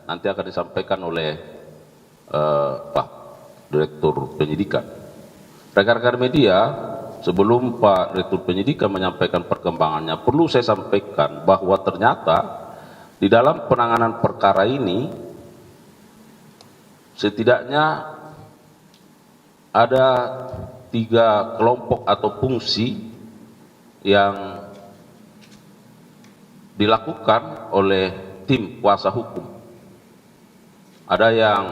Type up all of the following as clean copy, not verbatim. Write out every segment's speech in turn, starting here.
nanti akan disampaikan oleh Pak Direktur Penyidikan. Rekan-rekan media, sebelum Pak Direktur Penyidikan menyampaikan perkembangannya, perlu saya sampaikan bahwa ternyata di dalam penanganan perkara ini setidaknya ada 3 kelompok atau fungsi yang dilakukan oleh tim kuasa hukum. Ada yang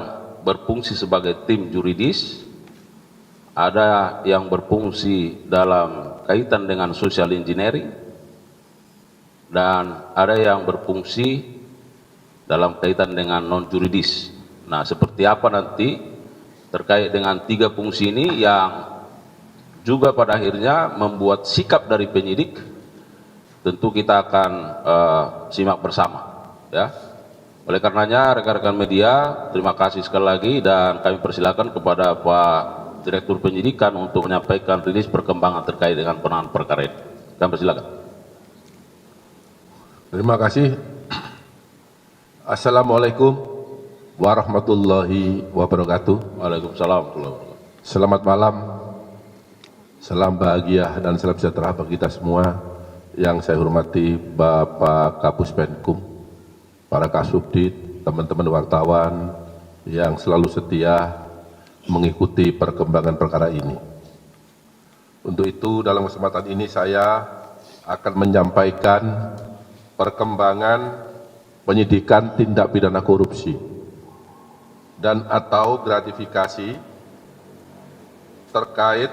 berfungsi sebagai tim juridis, ada yang berfungsi dalam kaitan dengan social engineering, dan ada yang berfungsi dalam kaitan dengan non-juridis. Nah, seperti apa nanti terkait dengan 3 fungsi ini yang juga pada akhirnya membuat sikap dari penyidik, tentu kita akan simak bersama, ya. Oleh karenanya rekan-rekan media, terima kasih sekali lagi dan kami persilakan kepada Pak Direktur Penyidikan untuk menyampaikan rilis perkembangan terkait dengan penanganan perkara ini. Kami persilakan. Terima kasih. Assalamualaikum warahmatullahi wabarakatuh. Waalaikumsalam. Selamat malam, salam bahagia dan salam sejahtera bagi kita semua. Yang saya hormati Bapak Kapus Penkum, para Kasubdit, teman-teman wartawan yang selalu setia mengikuti perkembangan perkara ini. Untuk itu dalam kesempatan ini saya akan menyampaikan perkembangan penyidikan tindak pidana korupsi dan atau gratifikasi terkait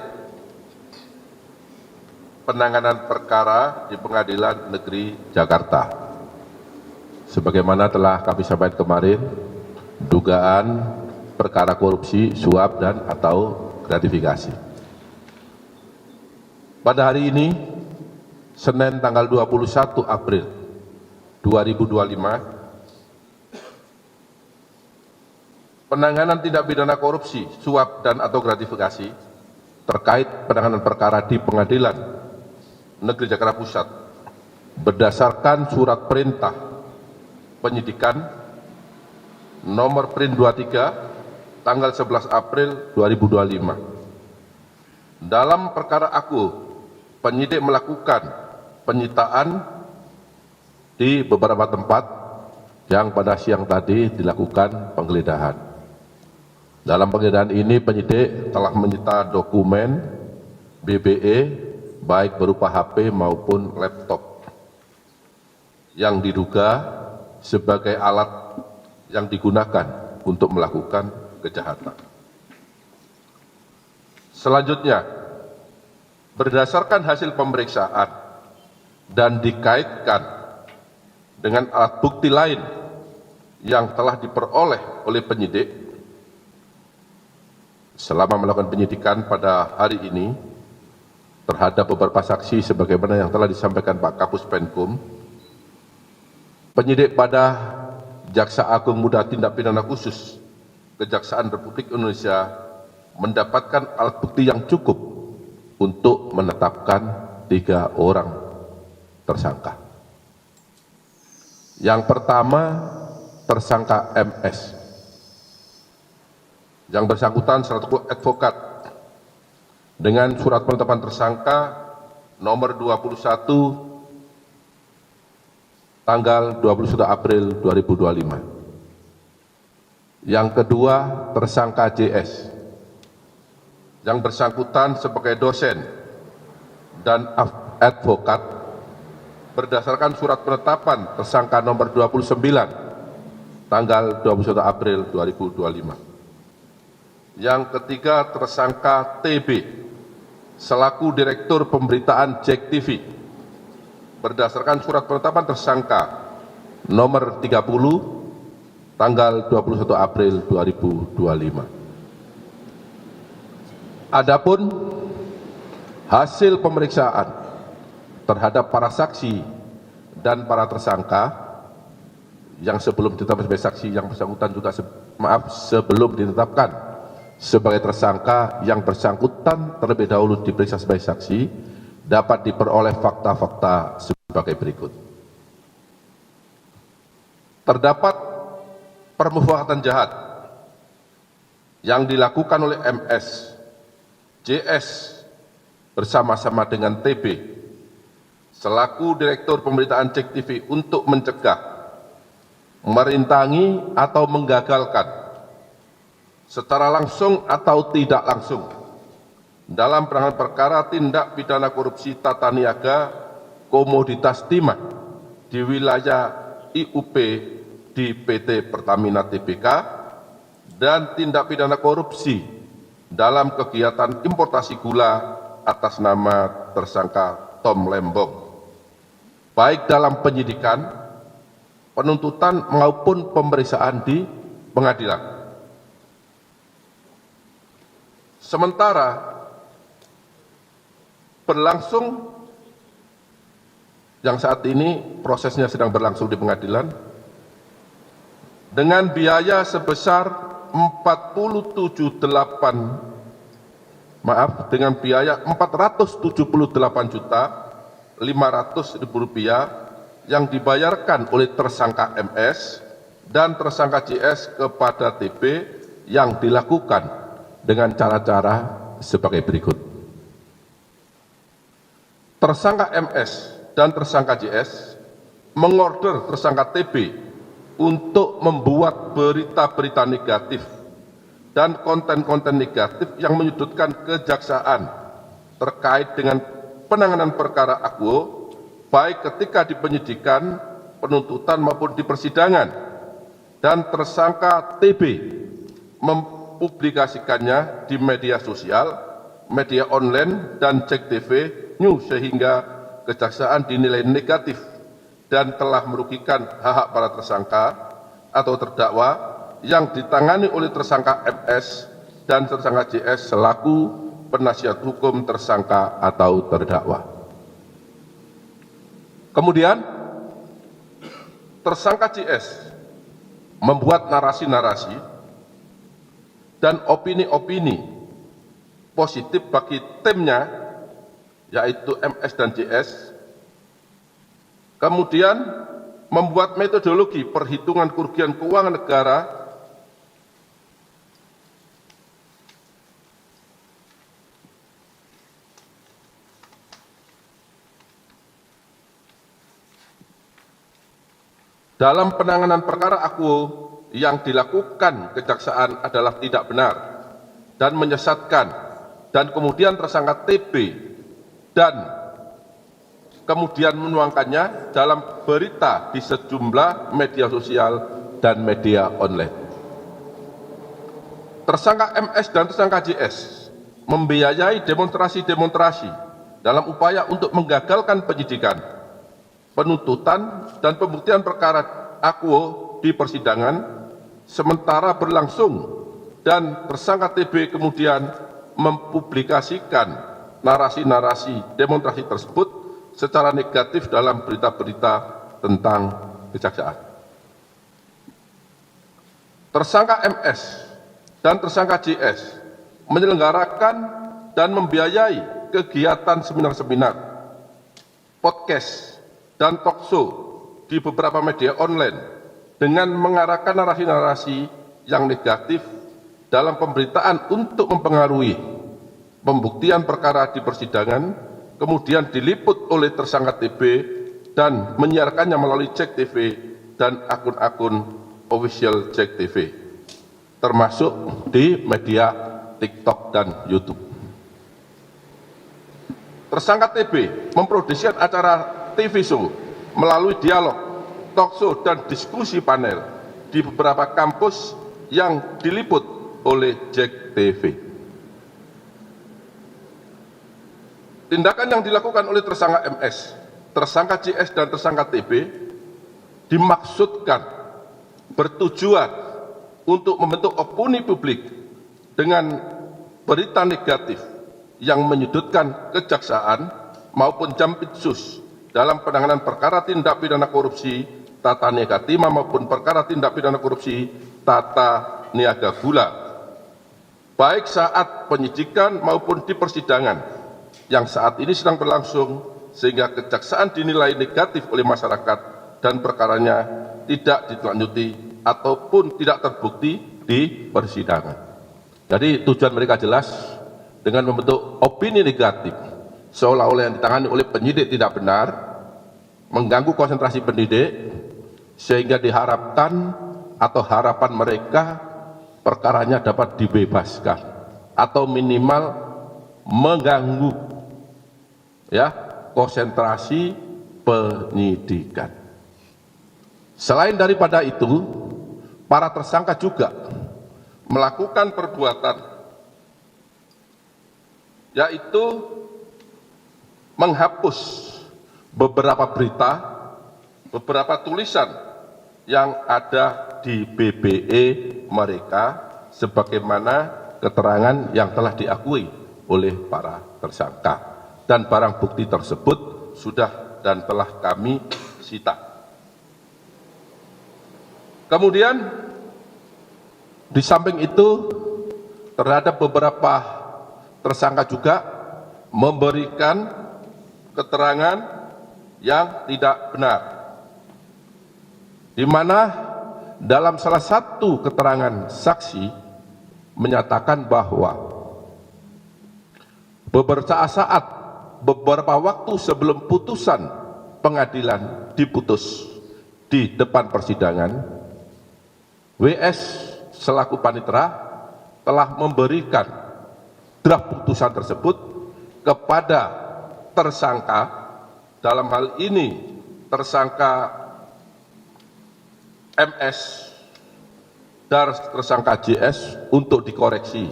penanganan perkara di Pengadilan Negeri Jakarta. Sebagaimana telah kami sampaikan kemarin, dugaan perkara korupsi, suap dan atau gratifikasi. Pada hari ini, Senin tanggal 21 April 2025, penanganan tindak pidana korupsi, suap dan atau gratifikasi terkait penanganan perkara di Pengadilan Negeri Jakarta Pusat berdasarkan surat perintah penyidikan nomor Prin 23 tanggal 11 April 2025. Dalam perkara aku, penyidik melakukan penyitaan di beberapa tempat yang pada siang tadi dilakukan penggeledahan. Dalam penggeledahan ini penyidik telah menyita dokumen BBE baik berupa HP maupun laptop yang diduga sebagai alat yang digunakan untuk melakukan kejahatan. Selanjutnya, berdasarkan hasil pemeriksaan dan dikaitkan dengan alat bukti lain yang telah diperoleh oleh penyidik selama melakukan penyidikan pada hari ini terhadap beberapa saksi sebagaimana yang telah disampaikan Pak Kapus Penkum, penyidik pada Jaksa Agung Muda Tindak Pidana Khusus Kejaksaan Republik Indonesia mendapatkan alat bukti yang cukup untuk menetapkan 3 orang tersangka. Yang pertama, tersangka MS. Yang bersangkutan selaku advokat dengan surat penetapan tersangka nomor 21 tanggal 21 April 2025. Yang kedua, tersangka JS yang bersangkutan sebagai dosen dan advokat berdasarkan surat penetapan tersangka nomor 29 tanggal 21 April 2025. Yang ketiga, tersangka TB selaku Direktur Pemberitaan JEK TV berdasarkan surat penetapan tersangka nomor 30 tanggal 21 April 2025. Adapun hasil pemeriksaan terhadap para saksi dan para tersangka yang sebelum ditetapkan sebagai saksi, yang bersangkutan juga sebelum ditetapkan sebagai tersangka, yang bersangkutan terlebih dahulu diperiksa sebagai saksi, dapat diperoleh fakta-fakta sebagai berikut. Terdapat permufakatan jahat yang dilakukan oleh MS, JS bersama-sama dengan TB selaku Direktur Pemberitaan JEK TV untuk mencegah, merintangi atau menggagalkan secara langsung atau tidak langsung dalam penanganan perkara tindak pidana korupsi tata niaga komoditas timah di wilayah IUP di PT Pertamina Tbk dan tindak pidana korupsi dalam kegiatan importasi gula atas nama tersangka Tom Lembong, baik dalam penyidikan, penuntutan maupun pemeriksaan di pengadilan. Sementara berlangsung yang saat ini prosesnya sedang berlangsung di pengadilan dengan biaya sebesar dengan biaya Rp478.500.000 yang dibayarkan oleh tersangka MS dan tersangka JS kepada TB yang dilakukan dengan cara-cara sebagai berikut. Tersangka MS dan tersangka JS mengorder tersangka TB untuk membuat berita-berita negatif dan konten-konten negatif yang menyudutkan kejaksaan terkait dengan penanganan perkara akuo, baik ketika di penyidikan, penuntutan maupun di persidangan, dan tersangka TB mempublikasikannya di media sosial, media online, dan JEK TV News sehingga kejaksaan dinilai negatif dan telah merugikan hak-hak para tersangka atau terdakwa yang ditangani oleh tersangka MS dan tersangka JS selaku penasihat hukum tersangka atau terdakwa. Kemudian tersangka JS membuat narasi-narasi dan opini-opini positif bagi timnya, yaitu MS dan JS, kemudian membuat metodologi perhitungan kerugian keuangan negara dalam penanganan perkara akuo yang dilakukan kejaksaan adalah tidak benar dan menyesatkan, dan kemudian tersangka TB dan kemudian menuangkannya dalam berita di sejumlah media sosial dan media online. Tersangka MS dan tersangka JS membiayai demonstrasi-demonstrasi dalam upaya untuk menggagalkan penyidikan, penuntutan, dan pembuktian perkara akuo di persidangan sementara berlangsung, dan tersangka TB kemudian mempublikasikan narasi-narasi demonstrasi tersebut secara negatif dalam berita-berita tentang kejaksaan. Tersangka MS dan tersangka JS menyelenggarakan dan membiayai kegiatan seminar-seminar, podcast, dan talkshow di beberapa media online dengan mengarahkan narasi-narasi yang negatif dalam pemberitaan untuk mempengaruhi pembuktian perkara di persidangan, kemudian diliput oleh tersangka TB dan menyiarkannya melalui JEK TV dan akun-akun official JEK TV, termasuk di media TikTok dan YouTube. Tersangka TB memproduksi acara TV show melalui dialog, talk show, dan diskusi panel di beberapa kampus yang diliput oleh JEK TV. Tindakan yang dilakukan oleh tersangka MS, tersangka JS, dan tersangka TB dimaksudkan bertujuan untuk membentuk opini publik dengan berita negatif yang menyudutkan kejaksaan maupun Jampitsus dalam penanganan perkara tindak pidana korupsi tata niaga timah maupun perkara tindak pidana korupsi tata niaga gula, baik saat penyidikan maupun di persidangan yang saat ini sedang berlangsung, sehingga kejaksaan dinilai negatif oleh masyarakat dan perkaranya tidak ditindaklanjuti ataupun tidak terbukti di persidangan. Jadi tujuan mereka jelas dengan membentuk opini negatif seolah-olah yang ditangani oleh penyidik tidak benar, mengganggu konsentrasi penyidik, sehingga diharapkan atau harapan mereka perkaranya dapat dibebaskan atau minimal mengganggu ya konsentrasi penyidikan. Selain daripada itu, para tersangka juga melakukan perbuatan yaitu menghapus beberapa berita, beberapa tulisan yang ada di BBE mereka sebagaimana keterangan yang telah diakui oleh para tersangka, dan barang bukti tersebut sudah dan telah kami sita. Kemudian di samping itu terhadap beberapa tersangka juga memberikan keterangan yang tidak benar, di mana dalam salah satu keterangan saksi menyatakan bahwa beberapa waktu sebelum putusan pengadilan diputus di depan persidangan, WS selaku panitera telah memberikan draft putusan tersebut kepada tersangka, dalam hal ini tersangka MS dan tersangka JS, untuk dikoreksi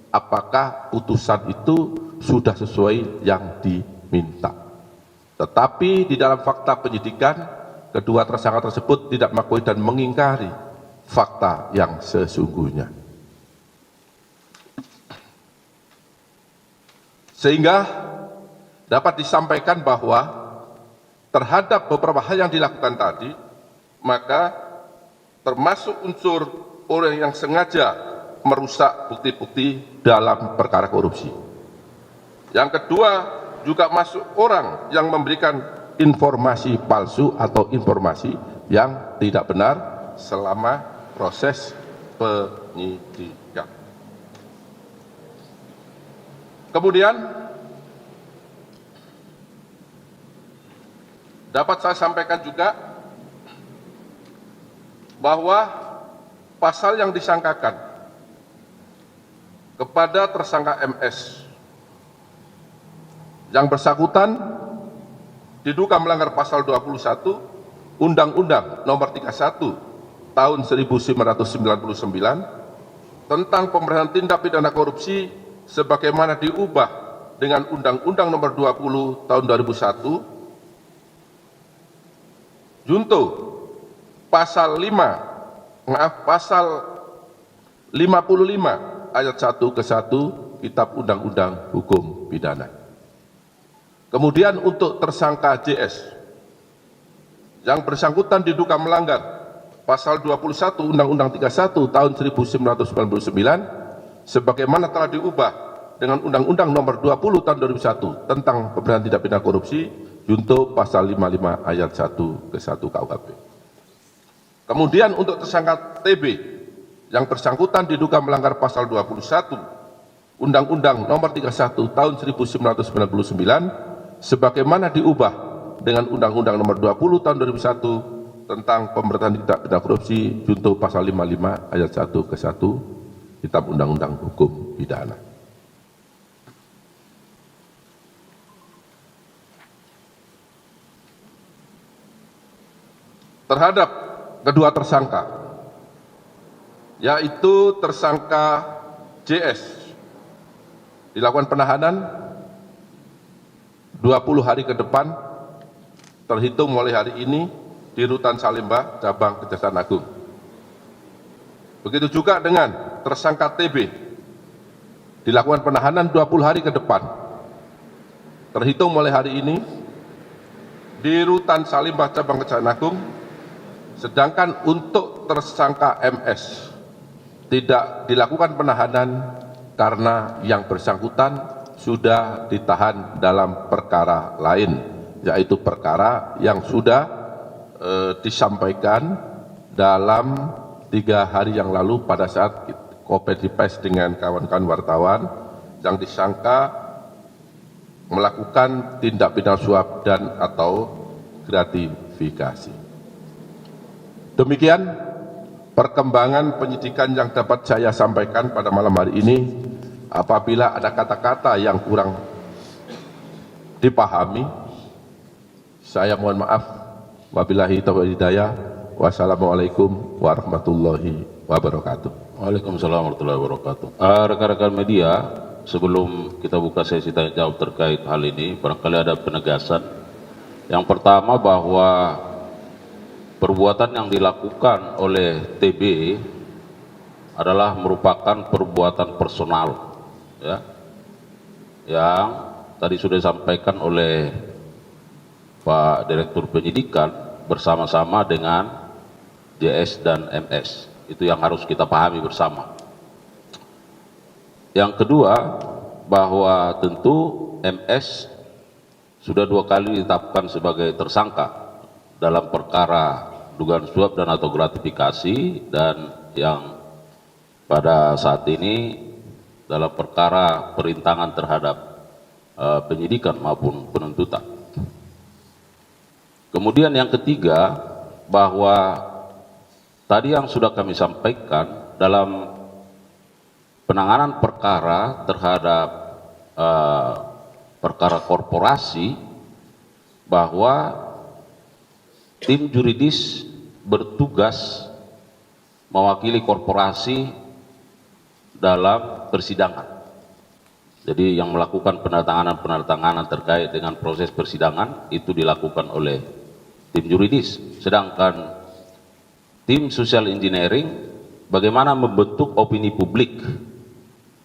apakah putusan itu sudah sesuai yang diminta. Tetapi di dalam fakta penyidikan, kedua tersangka tersebut tidak mengakui dan mengingkari fakta yang sesungguhnya. Sehingga dapat disampaikan bahwa terhadap beberapa hal yang dilakukan tadi, maka termasuk unsur orang yang sengaja merusak bukti-bukti dalam perkara korupsi. Yang kedua, juga masuk orang yang memberikan informasi palsu atau informasi yang tidak benar selama proses penyidikan. Kemudian dapat saya sampaikan juga bahwa pasal yang disangkakan kepada tersangka MS yang bersangkutan diduga melanggar pasal 21 Undang-Undang Nomor 31 Tahun 1999 tentang pemberantasan tindak pidana korupsi sebagaimana diubah dengan Undang-Undang Nomor 20 Tahun 2001 junto pasal 55 ayat 1 ke 1 Kitab Undang-Undang Hukum Pidana. Kemudian untuk tersangka JS yang bersangkutan diduga melanggar pasal 21 Undang-Undang 31 tahun 1999 sebagaimana telah diubah dengan Undang-Undang Nomor 20 tahun 2001 tentang pemberantasan tindak pidana korupsi junto pasal 55 ayat 1 ke 1 KUHP. Kemudian untuk tersangka TB yang bersangkutan diduga melanggar pasal 21 Undang-Undang Nomor 31 tahun 1999 sebagaimana diubah dengan Undang-Undang Nomor 20 tahun 2001 tentang pemberantasan tindak pidana korupsi junto pasal 55 ayat 1 ke 1 Kitab Undang-Undang Hukum Pidana. Terhadap kedua tersangka, yaitu tersangka JS, dilakukan penahanan 20 hari ke depan terhitung mulai hari ini di Rutan Salemba, Cabang Kejaksaan Agung. Begitu juga dengan tersangka TB, dilakukan penahanan 20 hari ke depan terhitung mulai hari ini di Rutan Salemba, Cabang Kejaksaan Agung. Sedangkan untuk tersangka MS tidak dilakukan penahanan karena yang bersangkutan sudah ditahan dalam perkara lain, yaitu perkara yang sudah disampaikan dalam 3 hari yang lalu pada saat konferensi pers dengan kawan-kawan wartawan yang disangka melakukan tindak pidana suap dan atau gratifikasi. Demikian perkembangan penyidikan yang dapat saya sampaikan pada malam hari ini. Apabila ada kata-kata yang kurang dipahami, saya mohon maaf. Wabillahi taufiq hidayah. Wassalamualaikum warahmatullahi wabarakatuh. Waalaikumsalam warahmatullahi wabarakatuh. Rekan-rekan media, sebelum kita buka sesi tanya jawab terkait hal ini, barangkali ada penegasan. Yang pertama bahwa perbuatan yang dilakukan oleh TB adalah merupakan perbuatan personal, ya, yang tadi sudah disampaikan oleh Pak Direktur Penyidikan bersama-sama dengan JS dan MS. Itu yang harus kita pahami bersama. Yang kedua, bahwa tentu MS sudah 2 kali ditetapkan sebagai tersangka dalam perkara dugaan suap dan atau gratifikasi, dan yang pada saat ini dalam perkara perintangan terhadap penyidikan maupun penuntutan. Kemudian yang ketiga, bahwa tadi yang sudah kami sampaikan dalam penanganan perkara terhadap perkara korporasi, bahwa tim juridis bertugas mewakili korporasi dalam persidangan. Jadi yang melakukan penandatanganan terkait dengan proses persidangan itu dilakukan oleh tim juridis. Sedangkan tim social engineering bagaimana membentuk opini publik.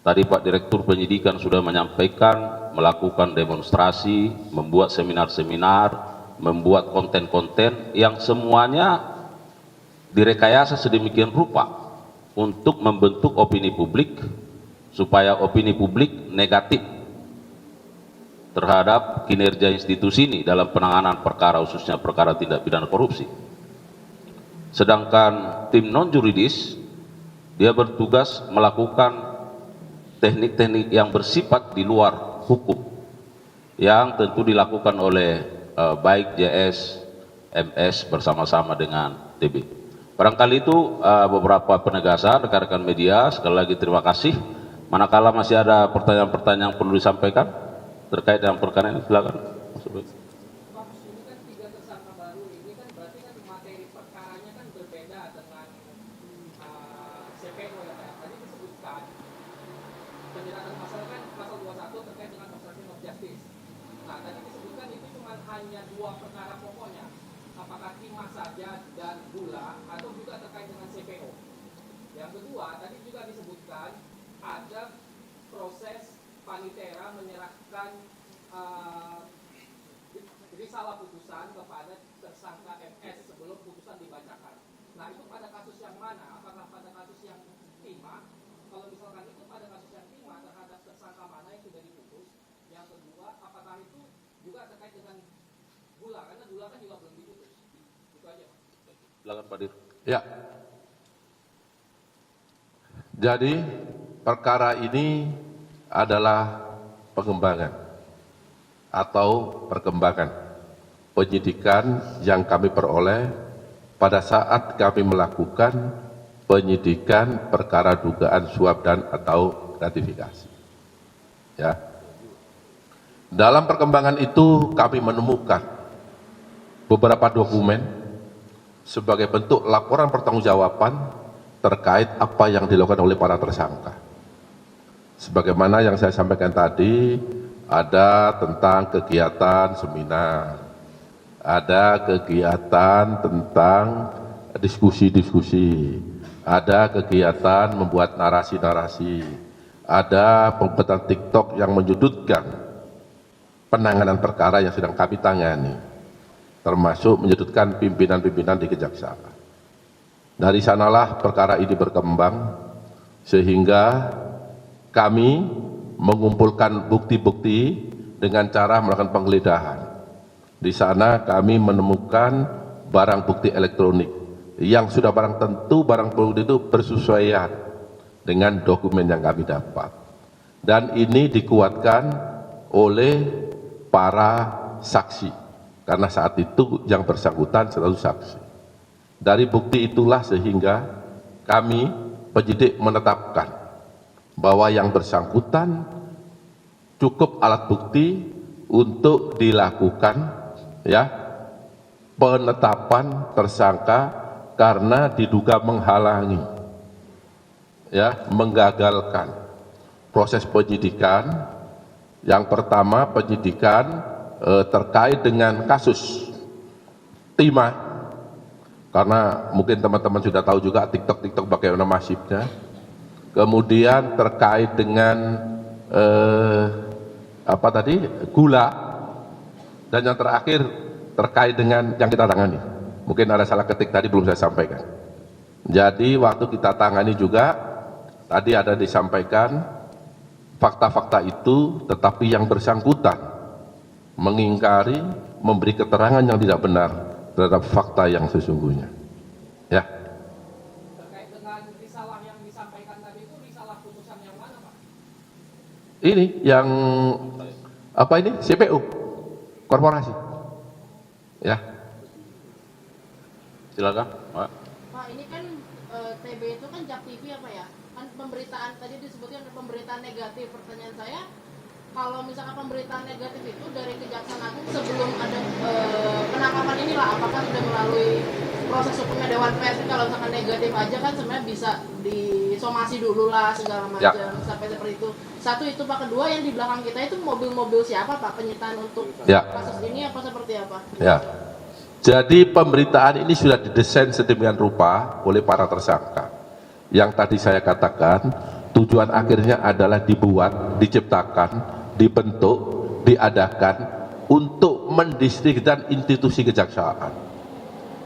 Tadi Pak Direktur Penyidikan sudah menyampaikan, melakukan demonstrasi, membuat seminar-seminar, membuat konten-konten yang semuanya direkayasa sedemikian rupa untuk membentuk opini publik, supaya opini publik negatif terhadap kinerja institusi ini dalam penanganan perkara, khususnya perkara tindak pidana korupsi. Sedangkan tim non-juridis, dia bertugas melakukan teknik-teknik yang bersifat di luar hukum, yang tentu dilakukan oleh baik JS, MS bersama-sama dengan TB. Barangkali itu beberapa penegasan rekan-rekan media. Sekali lagi terima kasih. Manakala masih ada pertanyaan-pertanyaan yang perlu disampaikan terkait dengan perkara ini, silakan. Ini kan 3 tersangka baru ini kan berarti kan materi perkaranya kan berbeda dengan CPO ya Pak. Tadi disebutkan penjelasan pasal kan pasal 21 terkait dengan obstruction of justice. Nah, tadi disebutkan itu cuma hanya 2 perkara pokoknya. Apakah timah saja dan gula atau juga terkait dengan CPO. Yang kedua, tadi juga disebutkan ada proses panitera menyerahkan risalah putusan kepada tersangka MS sebelum putusan dibacakan. Nah, itu pada kasus yang mana? Apakah pada kasus yang timah? Kalau misalkan itu pada kasus yang timah terhadap tersangka mana yang sudah diputus? Yang kedua, apakah itu juga terkait dengan gula? Karena gula kan juga belum diputus. Itu aja, Pak. Silakan Pak Dir. Ya. Jadi perkara ini adalah pengembangan atau perkembangan penyidikan yang kami peroleh pada saat kami melakukan penyidikan perkara dugaan suap dan atau gratifikasi. Ya. Dalam perkembangan itu kami menemukan beberapa dokumen sebagai bentuk laporan pertanggungjawaban terkait apa yang dilakukan oleh para tersangka. Sebagaimana yang saya sampaikan tadi, ada tentang kegiatan seminar, ada kegiatan tentang diskusi-diskusi, ada kegiatan membuat narasi-narasi, ada pembuatan TikTok yang menyudutkan penanganan perkara yang sedang kami tangani, termasuk menyudutkan pimpinan-pimpinan di kejaksaan. Dari sanalah perkara ini berkembang sehingga kami mengumpulkan bukti-bukti dengan cara melakukan penggeledahan. Di sana kami menemukan barang bukti elektronik yang sudah barang tentu barang bukti itu bersesuaian dengan dokumen yang kami dapat. Dan ini dikuatkan oleh para saksi, karena saat itu yang bersangkutan selalu saksi. Dari bukti itulah sehingga kami penyidik menetapkan bahwa yang bersangkutan cukup alat bukti untuk dilakukan ya penetapan tersangka karena diduga menghalangi, ya, menggagalkan proses penyidikan. Yang pertama, penyidikan terkait dengan kasus timah, karena mungkin teman-teman sudah tahu juga TikTok bagaimana masifnya. Kemudian terkait dengan gula, dan yang terakhir terkait dengan yang kita tangani. Mungkin ada salah ketik tadi belum saya sampaikan. Jadi waktu kita tangani juga tadi ada disampaikan fakta-fakta itu, tetapi yang bersangkutan mengingkari, memberi keterangan yang tidak benar terhadap fakta yang sesungguhnya. Ya. Terkait dengan risalah yang disampaikan tadi itu, risalah putusan yang mana, Pak? Ini yang apa ini? CPU korporasi. Ya. Silakan, Pak. Pak, ini kan TB itu kan Jak TV apa ya? Kan pemberitaan tadi disebutkan pemberitaan negatif. Pertanyaan saya, kalau misalkan pemberitaan negatif itu dari Kejaksaan Agung sebelum ada penangkapan inilah, apakah sudah melalui proses hukumnya Dewan Pers? Kalau misalkan negatif aja kan sebenarnya bisa disomasi dulu lah segala macam sampai seperti itu. Satu itu Pak. Kedua, yang di belakang kita itu mobil-mobil siapa Pak? Penyitaan untuk kasus ini apa seperti apa? Ya. Jadi pemberitaan ini sudah didesain sedemikian rupa oleh para tersangka. Yang tadi saya katakan, tujuan akhirnya adalah dibuat, diciptakan, dibentuk, diadakan untuk mendistrikkan institusi kejaksaan.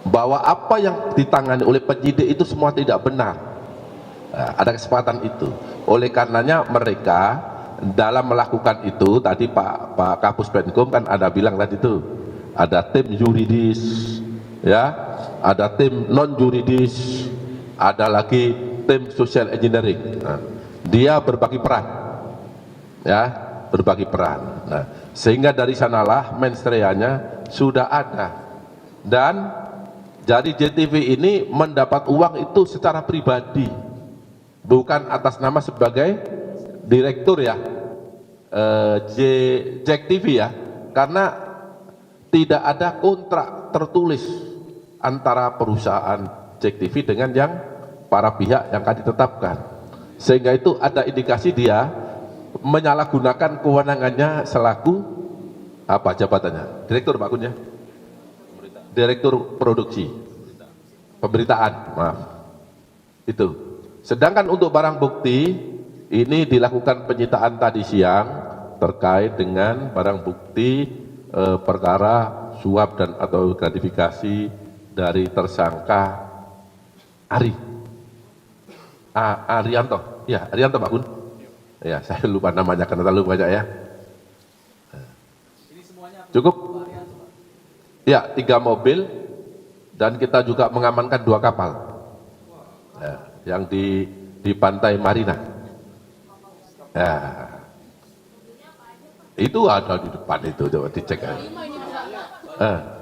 Bahwa apa yang ditangani oleh penyidik itu semua tidak benar. Nah, ada kesempatan itu. Oleh karenanya mereka dalam melakukan itu, tadi Pak Kapus Penkum kan ada bilang tadi itu, ada tim yuridis, ya, ada tim non yuridis, ada lagi tim social engineering. Nah, dia berbagi peran, ya, berbagi peran. Nah, sehingga dari sanalah menstreanya sudah ada. Dan jadi JTV ini mendapat uang itu secara pribadi, bukan atas nama sebagai direktur ya, Jak TV ya, karena tidak ada kontrak tertulis antara perusahaan Jak TV dengan yang para pihak yang akan ditetapkan, sehingga itu ada indikasi dia menyalahgunakan kewenangannya selaku apa jabatannya, direktur Pak Kun ya, direktur produksi pemberitaan, maaf itu. Sedangkan untuk barang bukti ini dilakukan penyitaan tadi siang terkait dengan barang bukti perkara suap dan atau gratifikasi dari tersangka Arianto, ya Arianto Pak Kun, ya saya lupa namanya karena terlalu banyak ya. Cukup? Ya, 3 mobil dan kita juga mengamankan 2 kapal ya, yang di pantai Marina. Ya. Itu ada di depan itu, coba dicek ya.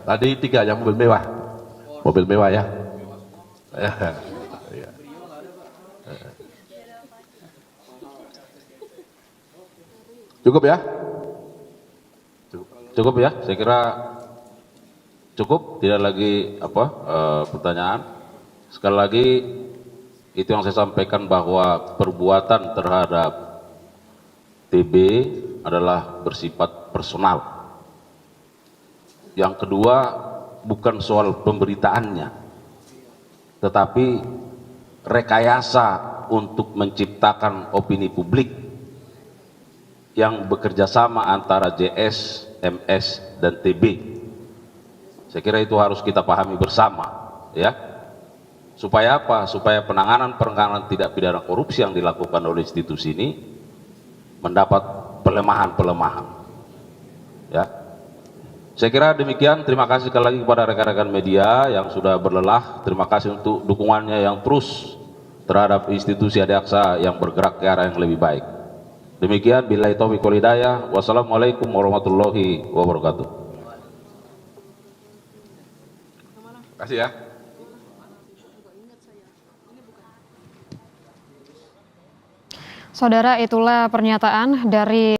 Tadi 3 yang mobil mewah ya. Cukup ya? Cukup ya, saya kira cukup, tidak lagi pertanyaan. Sekali lagi itu yang saya sampaikan bahwa perbuatan terhadap TB adalah bersifat personal. Yang kedua, bukan soal pemberitaannya, tetapi rekayasa untuk menciptakan opini publik yang bekerja sama antara JS, MS, dan TB. Saya kira itu harus kita pahami bersama, ya. Supaya apa? Supaya penanganan tidak pidana korupsi yang dilakukan oleh institusi ini mendapat pelemahan-pelemahan, ya. Saya kira demikian. Terima kasih sekali lagi kepada rekan-rekan media yang sudah berlelah. Terima kasih untuk dukungannya yang terus terhadap institusi Adiaksa yang bergerak ke arah yang lebih baik. Demikian, billahi taufiq wal hidayah. Wassalamualaikum warahmatullahi wabarakatuh. Terima kasih ya. Saudara, itulah pernyataan dari